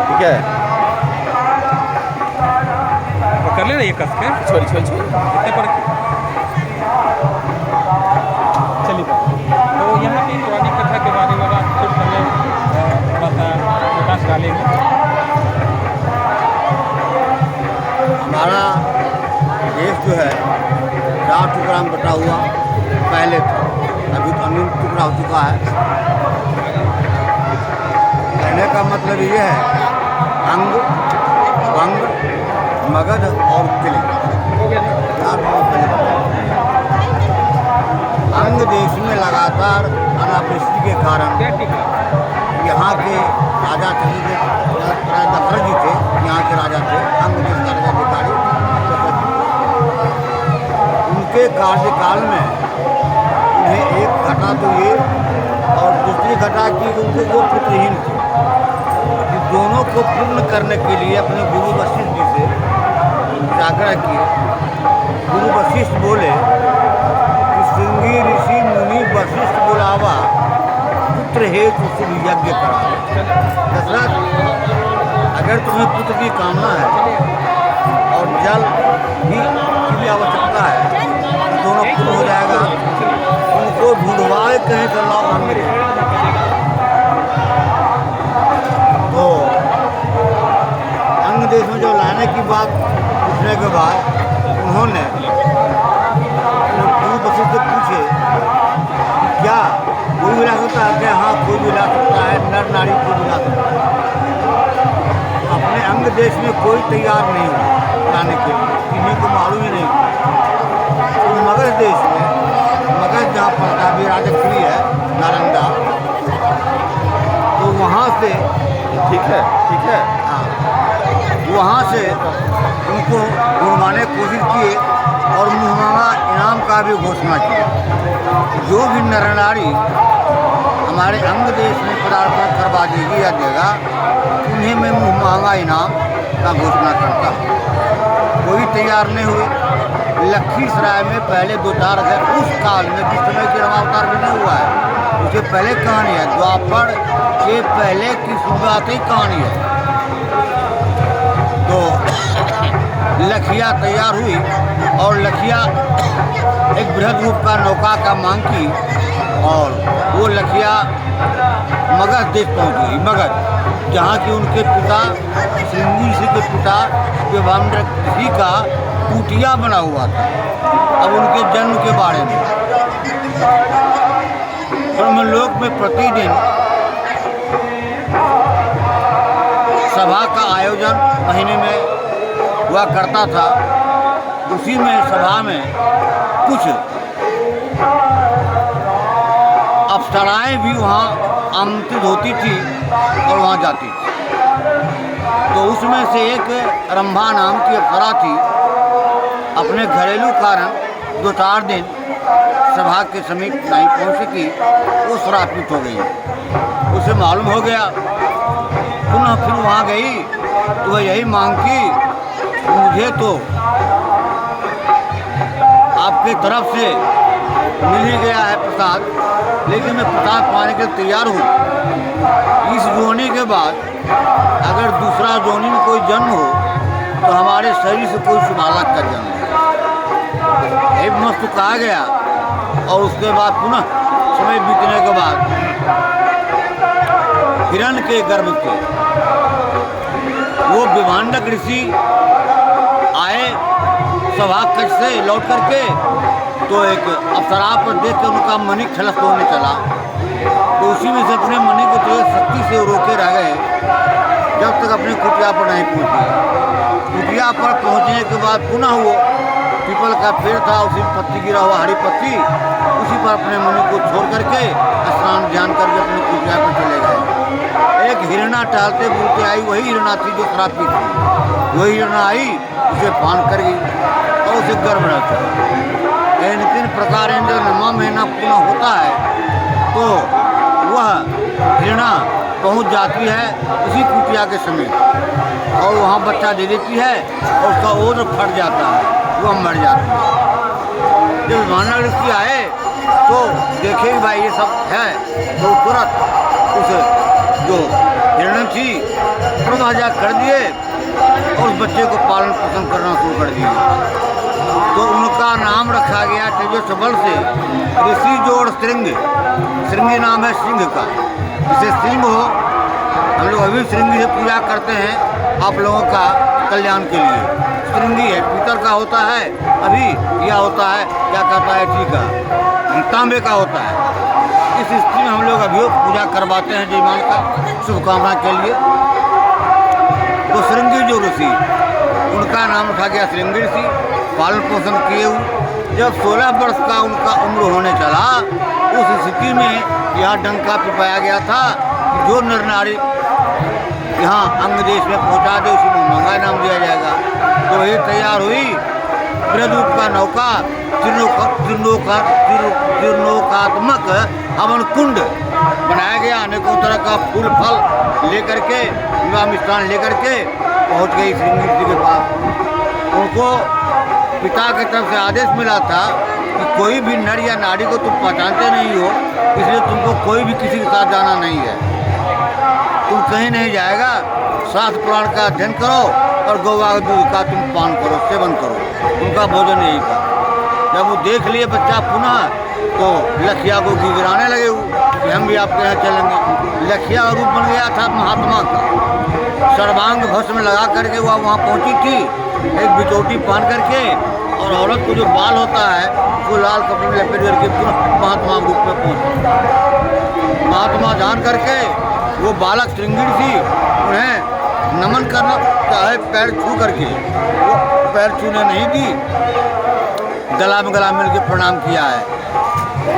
ठीक है, कर लेना ये कस के छोड़ छोड़ छोड़। इतने पर चलिए। तो यहाँ की पुरानी कथा के बारे में आप कुछ हमें थोड़ा सा प्रकाश डालेंगे। हमारा देश जो है 4 टुकड़ा में बटा हुआ पहले था, अभी तो अमीन टुकड़ा हो चुका है। कहने का मतलब ये है अंग, वंग, मगध और तिल 4 अंग देश में लगातार अनावृष्टि के कारण यहाँ के राजा थे, दशरथ जी थे, यहाँ के राजा थे, अंग देश का राजाधिकारी दशरथ जी। उनके कार्यकाल में उन्हें एक घटा तो ये और दूसरी घटा कि उनको वो पुत्रहीन थे। इस दोनों को पूर्ण करने के लिए अपने गुरु वशिष्ठ जी से आग्रह किए। गुरु वशिष्ठ बोले कि श्रृंगी ऋषि मुनि वशिष्ठ बुलावा, पुत्र हेतु शुभ यज्ञ करा। दशरथ, अगर तुम्हें पुत्र की कामना है और जल भी की आवश्यकता है, दोनों पूर्ण हो जाएगा। उनको ढूंढवाए कहीं तो लाओ मेरे। तो अंग देश में जो लाने की बात पूछने के बाद उन्होंने गुरु वशिष्ठ से पूछे क्या कोई भी ला सकता है? क्या हाँ, कोई भी ला सकता है, नर नारी कोई भी ला सकता है। अपने अंग देश में कोई तैयार नहीं हुआ लाने के लिए, किन्हीं को मालूम ही नहीं। तो मगध देश में, मगध जहाँ पड़ता अभी राजक्री है नालंदा, तो वहाँ से ठीक है, ठीक है। हाँ, वहाँ से उनको ढूंढवाने की कोशिश किए और मुहमांगा इनाम का भी घोषणा की। जो भी नर नारी हमारे अंग देश में पदार्पण करवा देगी या देगा, उन्हें मैं मुहमांगा इनाम का घोषणा करता हूँ। कोई तैयार नहीं हुए। लखीसराय में पहले 2-4 है उस काल में, जिस समय की रामावतार भी नहीं हुआ है, उससे पहले कहानी है, द्वापर के पहले की शुरुआत ही कहानी है। तो लखिया तैयार हुई और लखिया एक बृहद रूप का नौका का मांग की और वो लखिया मगध देश पहुंच गई। मगध, जहाँ की उनके पिता श्रृंगी ऋषि के पिता विभांडक ऋषि का कुटिया बना हुआ था। अब उनके जन्म के बारे में ब्रह्मलोक में प्रतिदिन सभा का आयोजन महीने में हुआ करता था। उसी में सभा में कुछ अप्सराएं भी वहाँ आमंत्रित होती थी और वहाँ जाती थी। तो उसमें से एक रंभा नाम की अप्सरा थी। अपने घरेलू कारण 2-4 दिन सभा के समीप नहीं पहुँच सकी, वो श्रापित हो गई। उसे मालूम हो गया, पुनः फिर वहाँ गई तो वह यही मांग की, मुझे तो आपके तरफ से मिल ही गया है प्रसाद, लेकिन मैं प्रसाद पाने के लिए तैयार हूँ। इस जोनी के बाद अगर दूसरा जोनी में कोई जन्म हो तो हमारे शरीर से कोई शुभालक का जन्म है। एक मस्त कहा गया और उसके बाद पुनः समय बीतने के बाद हिरण के गर्भ से वो विभांडक ऋषि आए सभा कक्ष से लौट करके, तो एक अप्सरा पर देख कर उनका मणि खलस होने चला। तो उसी में से अपने मणि को तो शक्ति से रोके रह गए जब तक अपने कुटिया पर नहीं पहुँचे। कुटिया पर पहुँचने के बाद पुनः वो पीपल का पेड़ था, उसी में पत्ती गिरा हुआ हरी पत्ती, उसी पर अपने मणि को छोड़ करके स्नान ध्यान करके अपने कुटिया पर चले गए। एक हिरणा टहलते बुलते आई, वही हिरणा थी जो श्रापित थी। वही हिरणा आई, उसे पान कर गई और उसे गर्भ रहता। लेकिन प्रकार जब 9वां महीना पूर्ण होता है तो वह हिरणा पहुंच जाती है उसी कुटिया के समीप और वहाँ बच्चा दे देती है और उसका ओर फट जाता है, वह मर जाती है। जब मानव ऋषि आए तो देखे कि भाई ये सब है, तो तुरंत उस जो हिरण थी हजार कर दिए और उस बच्चे को पालन पोषण करना शुरू कर दिए। तो उनका नाम रखा गया तेजो सबल से ऋषि जोड़ श्रृंगी नाम है सिंह का। जिसे सिंह हो, हम लोग अभी श्रृंगी से पूजा करते हैं आप लोगों का कल्याण के लिए। श्रृंगी है, पीतल का होता है, अभी यह होता है क्या कहता है ठीक का, तांबे का होता है। इस स्थिति में हम लोग अभी पूजा करवाते हैं जयमान का शुभकामना के लिए। तो श्रृंगी जो ऋषि, उनका नाम रखा गया श्रृंगी ऋषि। पालन पोषण किए हुए जब 16 वर्ष का उनका उम्र होने चला, उस स्थिति में यहाँ डंका पिपाया गया था कि जो नर नारी यहाँ अंग देश में पहुँचा दे उसी को मंगा नाम दिया जाएगा। तो वही तैयार हुई ब्रजरूप का नौका, जीर्णोकात्मक हवन कुंड बनाया गया। अनेकों तरह का फूल फल लेकर के, मिष्ठान लेकर के पहुँच गई श्रृंगी जी के पास। उनको पिता की तरफ से आदेश मिला था कि कोई भी नर या नारी को तुम पहचानते नहीं हो, इसलिए तुमको कोई भी किसी के साथ जाना नहीं है, तुम कहीं नहीं जाएगा। शास्त्र पुराण का अध्ययन करो और गौवा दूध का तुम पान करो, सेवन करो। उनका भोजन यही था। जब वो देख लिए बच्चा पुनः, तो लखिया को गिराने लगे कि हम भी आपके यहाँ चलेंगे। लखिया का रूप बन गया था महात्मा का। सर्वांग भस्म लगा करके वह वहाँ पहुँची थी, एक बिचौटी पहन करके, और औरत को जो बाल होता है उसको लाल कपड़े में लपेट करके पुनः महात्मा रूप में पहुँची। महात्मा जान करके वो बालक श्रृंगी थी, उन्हें नमन करना चाहे पैर छू करके, वो पैर छूने नहीं दी, गला में गला मिल के प्रणाम किया है।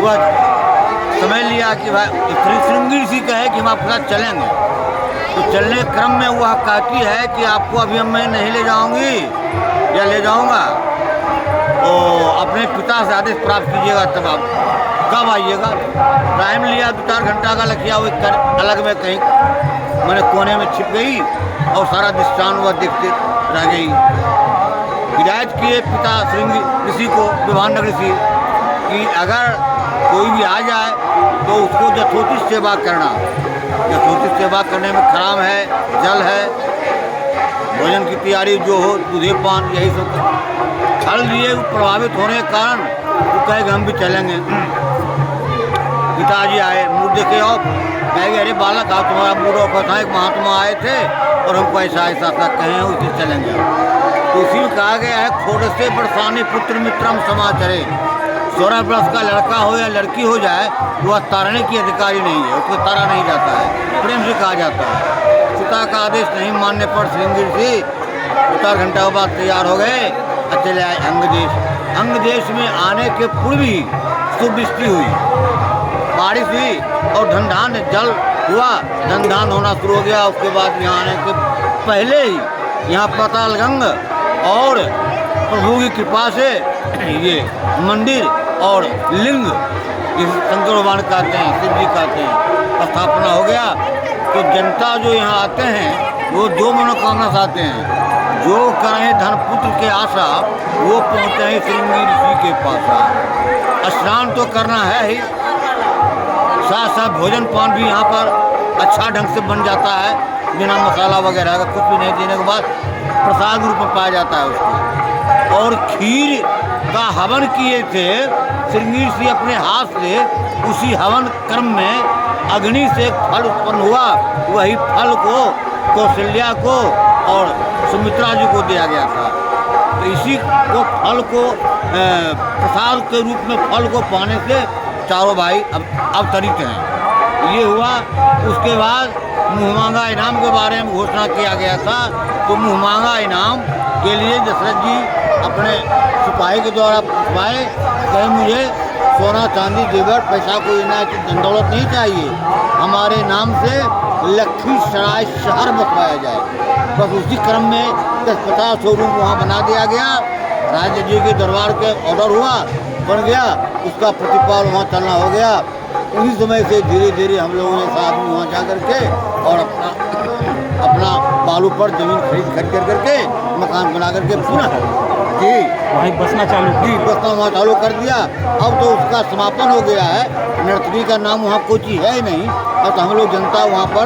वह समझ लिया कि भाई श्रृंगी ऋषि कहे कि हम आपके साथ चलेंगे। तो चलने क्रम में वह कहती है कि आपको अभी मैं नहीं ले जाऊंगी या ले जाऊंगा, तो अपने पिता से आदेश प्राप्त कीजिएगा, तब आप कब आइएगा। टाइम लिया 2-4 घंटा का लखिया, हुई अलग में कहीं मैंने कोने में छिप गई और सारा दृष्टान वह देखते रह गई। हिदायत किए पिता श्रृंगी ऋषि को, विभान ऋषि, कि अगर कोई भी आ जाए तो उसको यथोचित सेवा करना। यथोचित सेवा करने में खराम है, जल है, भोजन की तैयारी जो हो, दूधे पान, यही सब। फल लिए प्रभावित होने के कारण वो कहेगा हम भी चलेंगे। पिताजी आए, मूड देखे और कहेंगे अरे बालक आप तुम्हारा मूड ऑफ था, एक महात्मा आए थे और हमको ऐसा ऐसा कहें उसी चलेंगे। तो उसी में कहा गया है खोड़से बरसाने पुत्र मित्रम समाचरे। 16 वर्ष का लड़का हो या लड़की हो जाए, वह तारने की अधिकारी नहीं है, उसको तारा नहीं जाता है, प्रेम से कहा जाता है। पिता का आदेश नहीं मानने पर श्रृंगी ऋषि 4 घंटा के बाद तैयार हो गए और चले आए अंगदेश। अंगदेश में आने के पूर्व ही सुवृष्टि हुई, बारिश हुई और धनधान जल हुआ, धनधान होना शुरू हो गया। उसके बाद यहाँ आने के पहले ही यहाँ पातालगंग और प्रभु की कृपा से ये मंदिर और लिंग, जिसे शंकर भगवान कहते हैं, शिव जी कहते हैं, स्थापना हो गया। तो जनता जो यहाँ आते हैं वो 2 मनोकामना से आते हैं। जो करें धन पुत्र के आशा, वो पहुँचे हैं श्रृंगी ऋषि के पास। स्नान तो करना है ही, साथ साथ भोजन पान भी यहाँ पर अच्छा ढंग से बन जाता है, बिना मसाला वगैरह का कुछ भी नहीं देने के बाद प्रसाद रूप में पाया जाता है उसको। और खीर का हवन किए थे श्रृंगी ऋषि अपने हाथ से। उसी हवन क्रम में अग्नि से एक फल उत्पन्न हुआ, वही फल को कौशल्या को और सुमित्रा जी को दिया गया था। तो इसी को फल को प्रसाद के रूप में फल को पाने से चारों भाई अवतरित हैं। ये हुआ। उसके बाद मुँहमांगा इनाम के बारे में घोषणा किया गया था। तो मुँहमांगा इनाम के लिए दशरथ जी अपने सिपाही के द्वारा पाए, कहे मुझे सोना चांदी जेवर पैसा कोई ना धन दौलत नहीं चाहिए, हमारे नाम से लखीसराय शहर बसवाया जाए। बस उसी क्रम में 10-50 शोरूम वहाँ बना दिया गया। राजा जी के दरबार के ऑर्डर हुआ, बन गया, उसका प्रतिपाल वहाँ चलना हो गया। उसी समय से धीरे धीरे हम लोगों ने साथ में वहाँ जा करके और अपना बालू पर ज़मीन खरीद करके मकान बना करके पुनः जी वहीं बसना चालू बसना वहाँ चालू कर दिया। अब तो उसका समापन हो गया है। नर्तकी का नाम वहाँ कोई चीज़ है ही नहीं। और तो हम लोग जनता वहाँ पर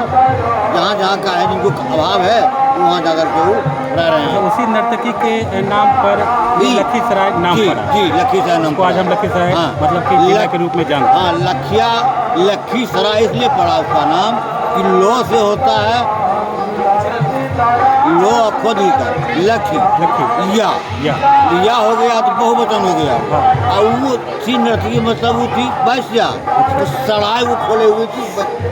जहाँ जहाँ का है जिनको अभाव है वहाँ जा कर के वो रह रहे तो हैं। उसी नर्तकी के नाम पर ये जी। लखीसराय नाम जी पड़ा। जी, लखीसराय नाम उसको आज हम लखीसराय मतलब कि जिला के रूप में जानते हैं। हाँ, लखीसराय इसलिए पड़ा उसका नाम कि लो से होता है लो खुद ही का लखी लखी या हो गया तो बहुवचन हो गया। हाँ। और वो थी नर्तकी मतलब वो थी वैश्या, तो सराय वो खोले हुए थी,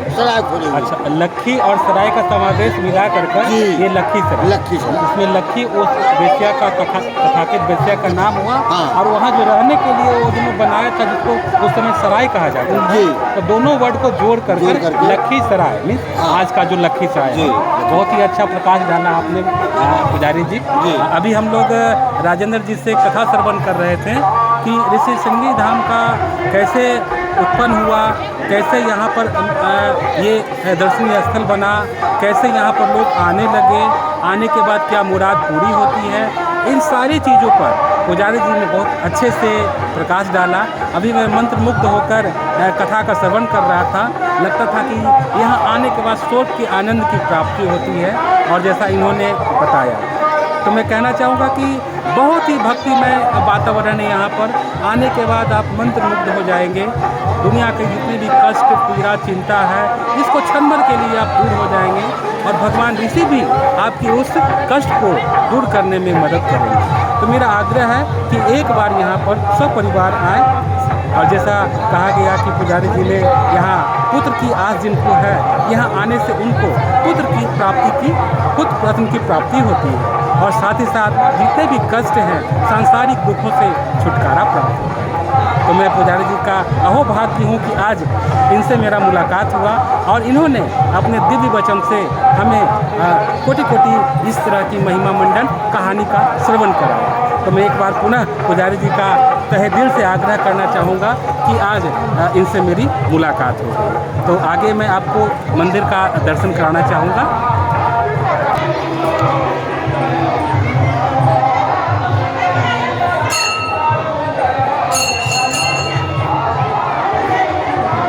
सराय खोले हुए। अच्छा, लखी और सराय का समावेश मिला कर जी। ये लखीसराय। लखीसराय इसमें लखी उस वेश्या का कथाकित वेश्या का नाम हुआ। हाँ। और वहाँ जो रहने के लिए वो जो बनाया था जिसको उस समय सराय कहा जाता था। जी। तो दोनों वर्ड को जोड़ करके करके लखीसराय मीन्स हाँ। आज का जो लखीसराय जी। है। बहुत ही अच्छा प्रकाश डाला आपने पुजारी जी। जी। अभी हम लोग राजेंद्र जी से कथा श्रवण कर रहे थे कि ऋषि सिंघी धाम का कैसे उत्पन्न हुआ, कैसे यहाँ पर ये दर्शनीय स्थल बना, कैसे यहाँ पर लोग आने लगे, आने के बाद क्या मुराद पूरी होती है। इन सारी चीज़ों पर पुजारी जी ने बहुत अच्छे से प्रकाश डाला। अभी मैं मंत्रमुग्ध होकर कथा का श्रवण कर रहा था। लगता था कि यहाँ आने के बाद स्वर्ग के आनंद की प्राप्ति होती है, और जैसा इन्होंने बताया। तो मैं कहना चाहूँगा कि बहुत ही भक्तिमय वातावरण है यहाँ पर। आने के बाद आप मंत्रमुग्ध हो जाएंगे। दुनिया के जितने भी कष्ट, पीड़ा, चिंता है, इसको क्षण भर के लिए आप दूर हो जाएंगे, और भगवान ऋषि भी आपकी उस कष्ट को दूर करने में मदद करेंगे। तो मेरा आग्रह है कि एक बार यहाँ पर सब परिवार आए। और जैसा कहा गया कि पुजारी जी ने यहाँ पुत्र की आस जिनको है, यहाँ आने से उनको पुत्र की प्राप्ति की, पुत्र रत्न की प्राप्ति होती है, और साथ ही साथ जितने भी कष्ट हैं, सांसारिक दुखों से छुटकारा प्राप्त होता है। तो मैं पुजारी जी का अहोभाग्य हूँ कि आज इनसे मेरा मुलाकात हुआ, और इन्होंने अपने दिव्य वचन से हमें कोटि कोटि इस तरह की महिमा मंडन कहानी का श्रवण कराया। तो मैं एक बार पुनः पुजारी जी का तहे दिल से आग्रह करना चाहूँगा कि आज इनसे मेरी मुलाकात हो गई। तो आगे मैं आपको मंदिर का दर्शन कराना चाहूँगा।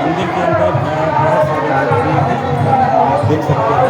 मंदिर के अंदर बहुत सारे देख सकते हैं।